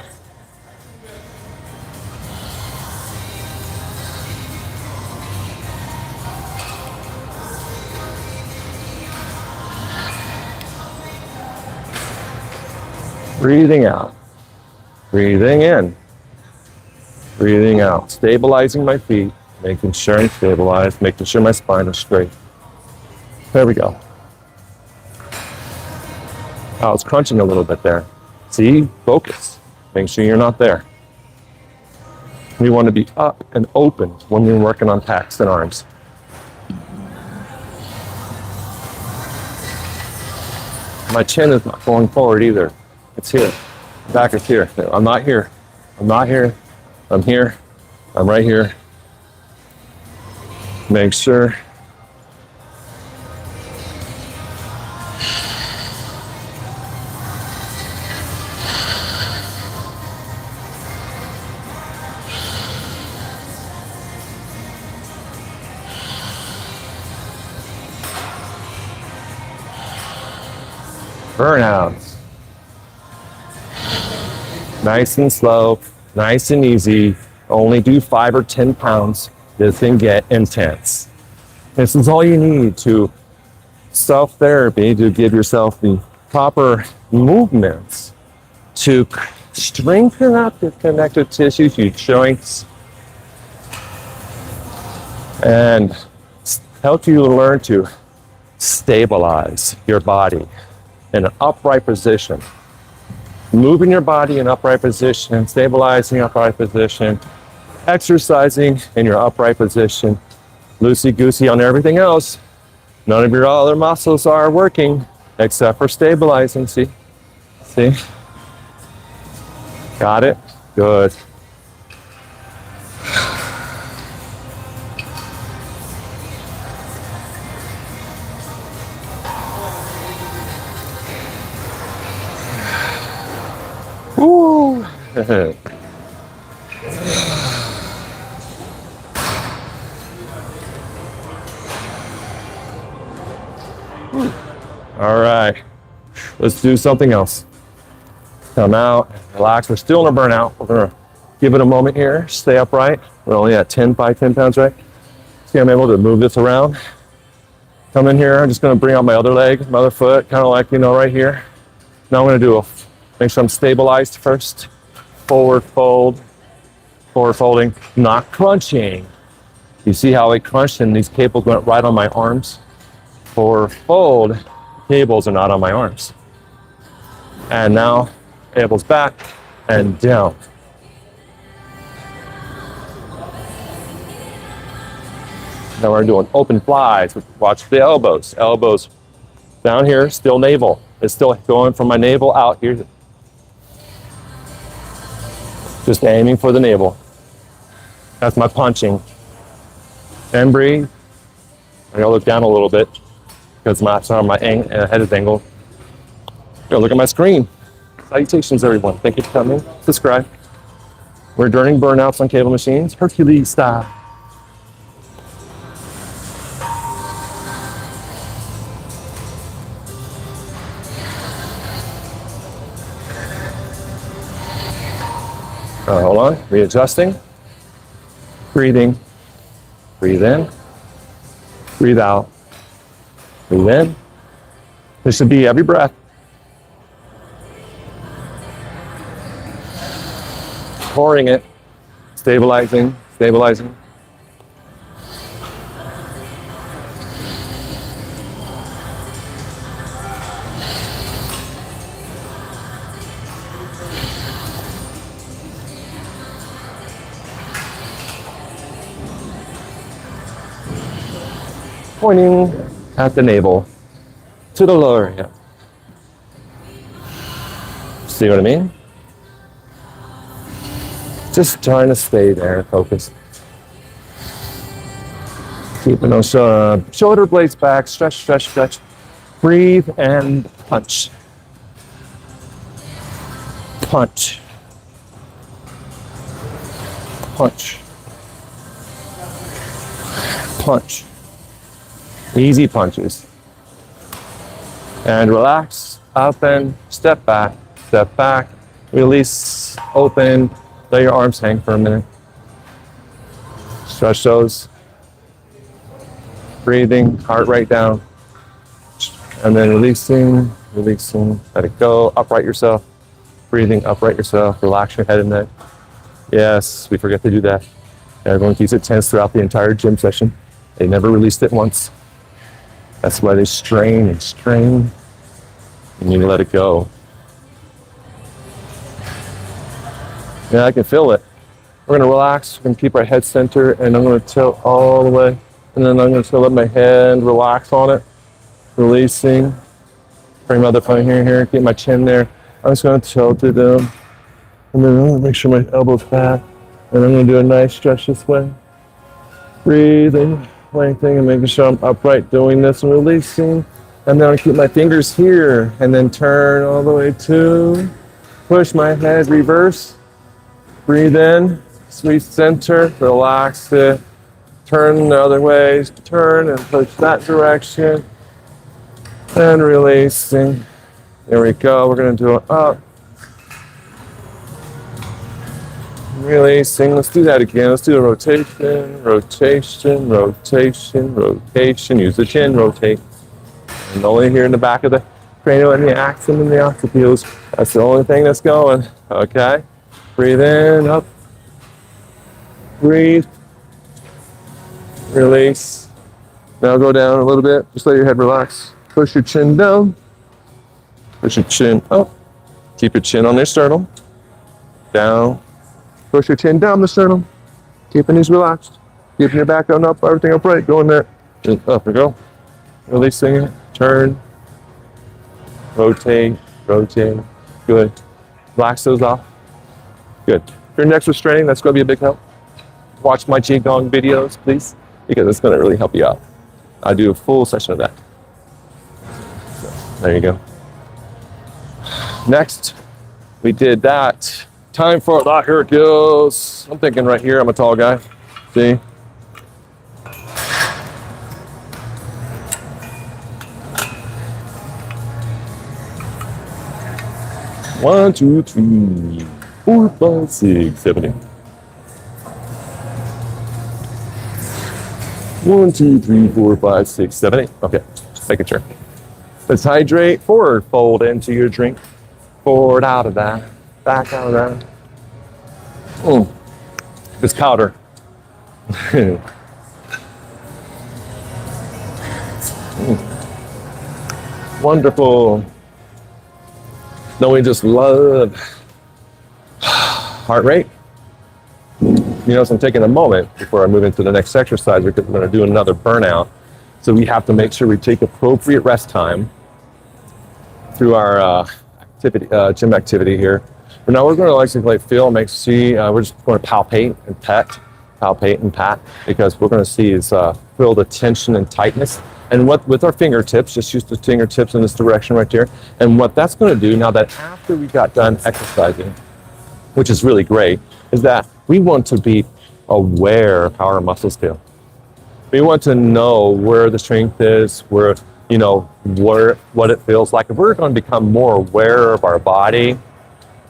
Breathing out. Breathing in. Breathing out. Stabilizing my feet. Making sure I'm stabilized. Making sure my spine is straight. There we go. I was crunching a little bit there. See? Focus. Make sure you're not there. We want to be up and open when we're working on pecs and arms. My chin is not going forward either. It's here. Back is here. I'm not here. I'm not here. I'm here. I'm right here. Make sure. Burnouts. Nice and slow, nice and easy. Only do 5 or 10 pounds. This can get intense. This is all you need to self-therapy to give yourself the proper movements to strengthen up your connective tissues, your joints, and help you learn to stabilize your body in an upright position. Moving your body in upright position, stabilizing upright position, exercising in your upright position, loosey-goosey on everything else. None of your other muscles are working except for stabilizing, see? See? Got it? Good. Woo! All right, let's do something else. Come out, relax. We're still in a burnout. We're gonna give it a moment here. Stay upright. We're only at 10 pounds, right? See, I'm able to move this around. Come in here. I'm just gonna bring out my other leg, my other foot, kind of like, right here. Now I'm gonna do make sure I'm stabilized first. Forward fold, forward folding, not crunching. You see how it crunched and these cables went right on my arms? Forward fold, cables are not on my arms. And now, cables back and down. Now we're doing open flies. Watch the elbows. Elbows down here, still navel. It's still going from my navel out here. Just aiming for the navel. That's my punching. And breathe. I gotta look down a little bit because my head is angled. Go look at my screen. Salutations, everyone. Thank you for coming. Subscribe. We're during burnouts on cable machines, Hercules style. Hold on, readjusting. Breathing. Breathe in. Breathe out. Breathe in. This should be every breath. Pouring it. Stabilizing. Stabilizing. Pointing at the navel to the lower hip. See what I mean? Just trying to stay there, focus. Keeping those shoulder blades back, stretch, stretch, stretch. Breathe and punch. Punch. Punch. Punch. Easy punches. And relax, up and step back, release, open, let your arms hang for a minute. Stretch those. Breathing, heart rate down. And then releasing, let it go, upright yourself. Breathing, upright yourself, relax your head and neck. Yes, we forget to do that. Everyone keeps it tense throughout the entire gym session. They never released it once. That's why they strain and strain. And you let it go. Yeah, I can feel it. We're gonna relax, we're gonna keep our head center, and I'm gonna tilt all the way. And then I'm gonna let my hand relax on it. Releasing. Bring my other foot here, keep my chin there. I'm just gonna tilt it down. And then I'm gonna make sure my elbow's back. And I'm gonna do a nice stretch this way. Breathing. Lengthening and making sure I'm upright doing this and releasing. And then I keep my fingers here and then turn all the way to, push my head, reverse. Breathe in, sweet center, relax it. Turn the other way, turn and push that direction. And releasing. There we go, we're gonna do it up. Releasing, let's do that again. Let's do a rotation, rotation, rotation, rotation. Use the chin, rotate. And only here in the back of the cranial and the axon and the occipitals. That's the only thing that's going. Okay? Breathe in, up. Breathe. Release. Now go down a little bit. Just let your head relax. Push your chin down. Push your chin up. Keep your chin on your sternum. Down. Push your chin down the sternum. Keeping these relaxed. Keeping your back on up, everything upright. Going there. Just up we go. Releasing it. Turn. Rotate. Rotate. Good. Relax those off. Good. If your neck's restraining, that's going to be a big help. Watch my Qigong videos, please, because it's going to really help you out. I do a full session of that. So, there you go. Next, we did that. Time for the Hercules. I'm thinking right here, I'm a tall guy. See? One, two, three, 4, 5, 6, 7, 8. 1, 2, 3, 4, 5, 6, 7, 8. Okay, just making sure. Let's hydrate. Forward fold into your drink. Forward out of that. Back out of that. It's powder. Wonderful. Don't we just love heart rate? You know, so I'm taking a moment before I move into the next exercise because we're going to do another burnout. So we have to make sure we take appropriate rest time through our gym activity here. But now we're going to actually feel, we're just going to palpate and pet palpate and pat, because we're going to see is feel the tension and tightness. And what with our fingertips, just use the fingertips in this direction right there. And what that's going to do now that after we got done exercising, which is really great, is that we want to be aware of how our muscles feel. We want to know where the strength is, where, you know, what it feels like. If we're going to become more aware of our body,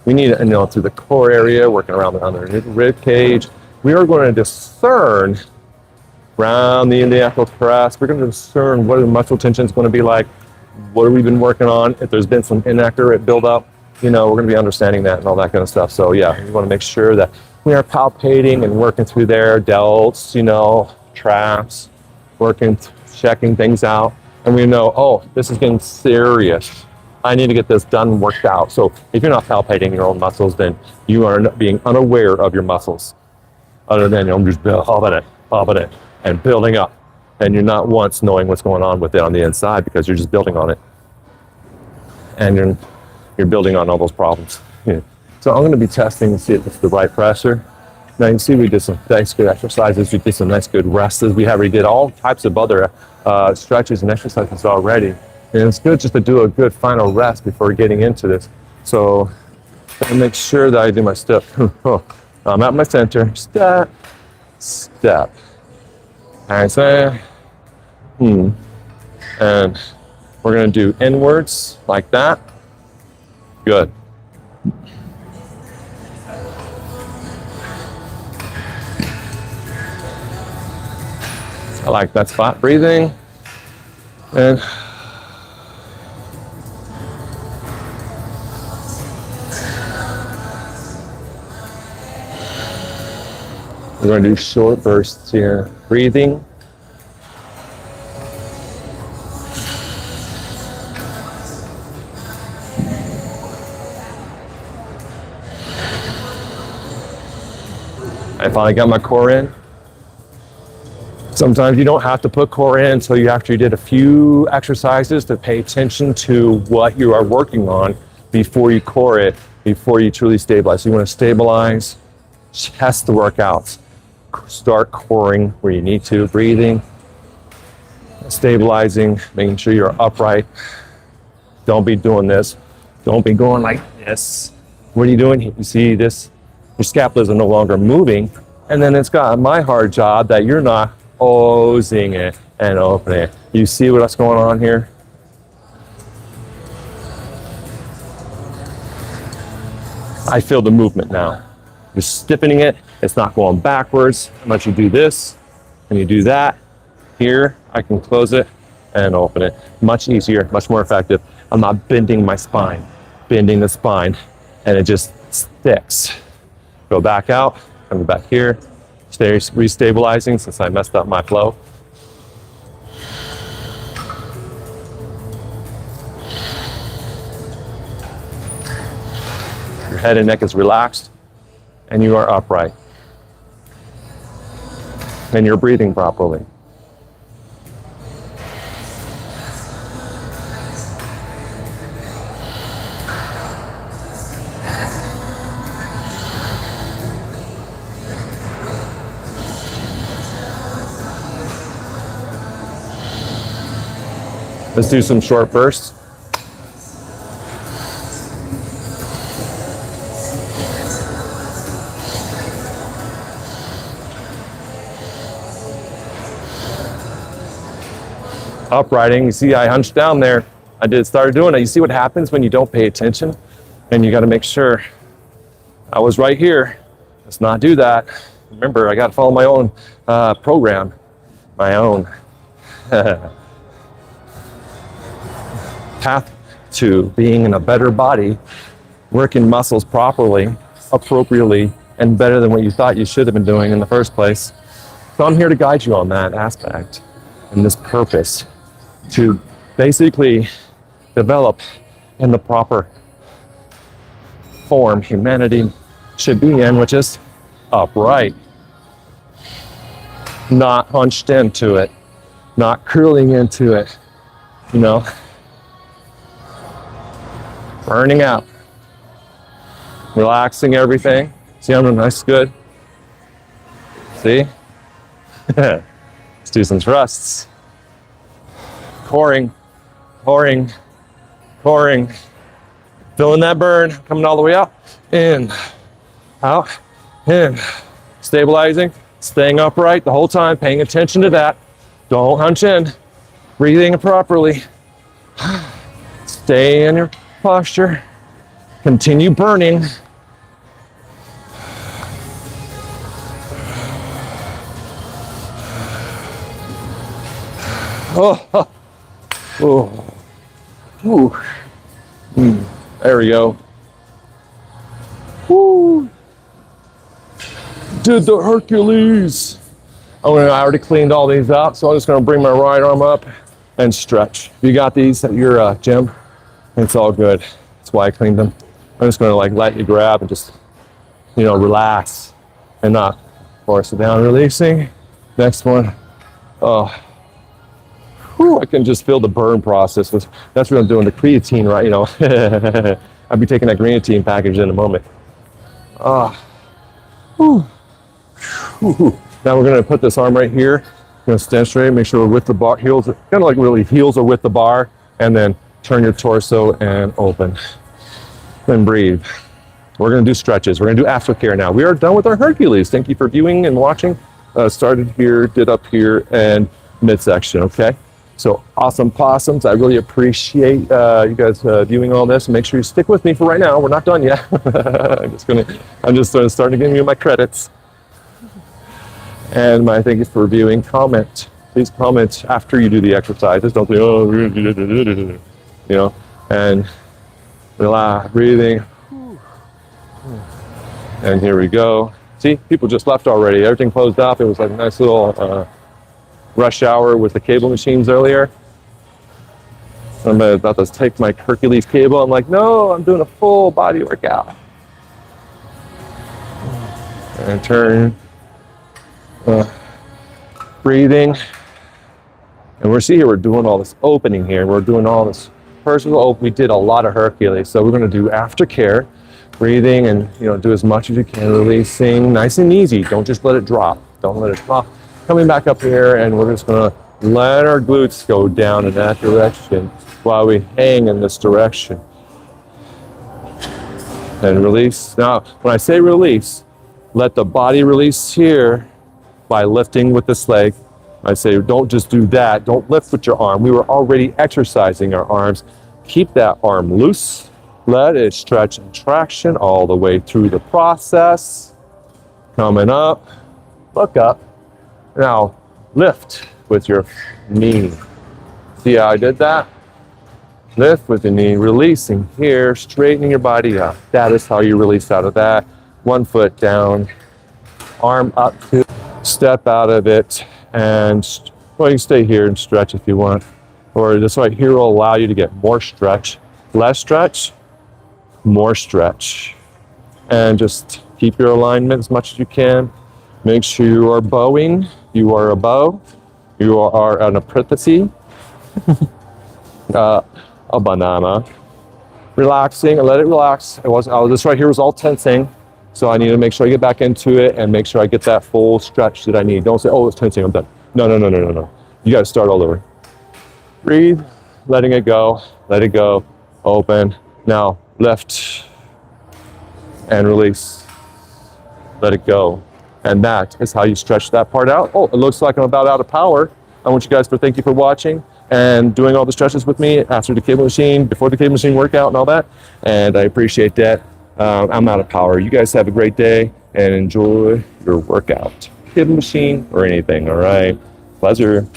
we need to, you know, through the core area, working around the rib cage, we are going to discern around the iliacal crest. We're going to discern what the muscle tension is going to be like, what have we been working on. If there's been some inaccurate buildup, you know, we're going to be understanding that and all that kind of stuff. So yeah, we want to make sure that we are palpating and working through there, delts, you know, traps, working, checking things out. And we know, oh, this is getting serious. I need to get this done, worked out. So if you're not palpating your own muscles, then you are being unaware of your muscles. Other than, you know, just popping it, and building up. And you're not once knowing what's going on with it on the inside, because you're just building on it. And you're building on all those problems. Yeah. So I'm going to be testing to see if it's the right pressure. Now you can see we did some nice good exercises. We did some nice good rests. We already did all types of other stretches and exercises already. And it's good just to do a good final rest before getting into this. So I make sure that I do my step. I'm at my center. Step, step. And say, and we're going to do inwards like that. Good. I like that spot. Breathing. And we're going to do short bursts here. Breathing. I finally got my core in. Sometimes you don't have to put core in until you actually did a few exercises to pay attention to what you are working on before you core it, before you truly stabilize. So you want to stabilize, test the workouts, start coring where you need to, breathing, stabilizing, making sure you're upright. Don't be doing this. Don't be going like this. What are you doing? You see this? Your scapulas are no longer moving. And then it's got my hard job that you're not closing it and opening it. You see what's going on here? I feel the movement now. You're stiffening it. It's not going backwards. Unless you do this and you do that. Here, I can close it and open it. Much easier, much more effective. I'm not bending my spine, bending the spine, and it just sticks. Go back out, coming back here, stay restabilizing since I messed up my flow. Your head and neck is relaxed, and you are upright. And you're breathing properly. Let's do some short bursts. Uprighting, you see I hunched down there. Started doing it. You see what happens when you don't pay attention? And you got to make sure. I was right here. Let's not do that. Remember, I got to follow my own program. My own path to being in a better body, working muscles properly, appropriately, and better than what you thought you should have been doing in the first place. So I'm here to guide you on that aspect and this purpose to basically develop in the proper form humanity should be in, which is upright, not hunched into it, not curling into it, you know, burning out, relaxing everything. See, I'm nice, good. See? Let's do some thrusts. Coring, coring, coring. Feeling that burn, coming all the way up. In, out, in. Stabilizing, staying upright the whole time, paying attention to that. Don't hunch in. Breathing properly. Stay in your posture. Continue burning. Oh, oh, oh. There we go. Woo. Did the Hercules. I already cleaned all these up, so I'm just gonna bring my right arm up and stretch. You got these at your gym? It's all good. That's why I cleaned them. I'm just gonna let you grab and just, relax and not force it down. Releasing. Next one. Oh. Whew, I can just feel the burn process. That's what I'm doing, the creatine, right? I'll be taking that creatine package in a moment. Whew. Now we're gonna put this arm right here. We're gonna stand straight, make sure we're with the bar, heels, kind of like really heels are with the bar, and then turn your torso and open. Then breathe. We're gonna do stretches. We're gonna do aftercare now. We are done with our Hercules. Thank you for viewing and watching. Started here, did up here, and midsection, okay? So awesome possums. I really appreciate you guys viewing all this. Make sure you stick with me for right now. We're not done yet. I'm just starting to give you my credits. And my thank you for viewing. Comment. Please comment after you do the exercises. Don't say, oh, and relax, breathing. And here we go. See, people just left already. Everything closed up. It was like a nice little rush hour with the cable machines earlier. I'm about to take my Hercules cable. I'm like, no, I'm doing a full body workout. And turn. Breathing. And we're doing all this opening here. We're doing all this personal open. We did a lot of Hercules. So we're going to do aftercare. Breathing and, do as much as you can. Releasing. Nice and easy. Don't just let it drop. Don't let it drop. Coming back up here, and we're just gonna let our glutes go down in that direction while we hang in this direction. And release. Now, when I say release, let the body release here by lifting with this leg. I say don't just do that. Don't lift with your arm. We were already exercising our arms. Keep that arm loose. Let it stretch and traction all the way through the process. Coming up, look up. Now, lift with your knee. See how I did that? Lift with the knee, releasing here, straightening your body up. That is how you release out of that. 1 foot down, arm up to step out of it, and you can stay here and stretch if you want. Or this right here will allow you to get more stretch. Less stretch, more stretch. And just keep your alignment as much as you can. Make sure you are bowing. You are a bow. You are an aprithice. A banana. Relaxing and let it relax. This right here was all tensing. So I need to make sure I get back into it and make sure I get that full stretch that I need. Don't say, oh, it's tensing, I'm done. No. You got to start all over. Breathe, letting it go. Let it go. Open. Now, lift and release. Let it go. And that is how you stretch that part out. Oh, it looks like I'm about out of power. I want you guys to thank you for watching and doing all the stretches with me after the cable machine, before the cable machine workout and all that. And I appreciate that. I'm out of power. You guys have a great day and enjoy your workout. Cable machine or anything, all right? Pleasure.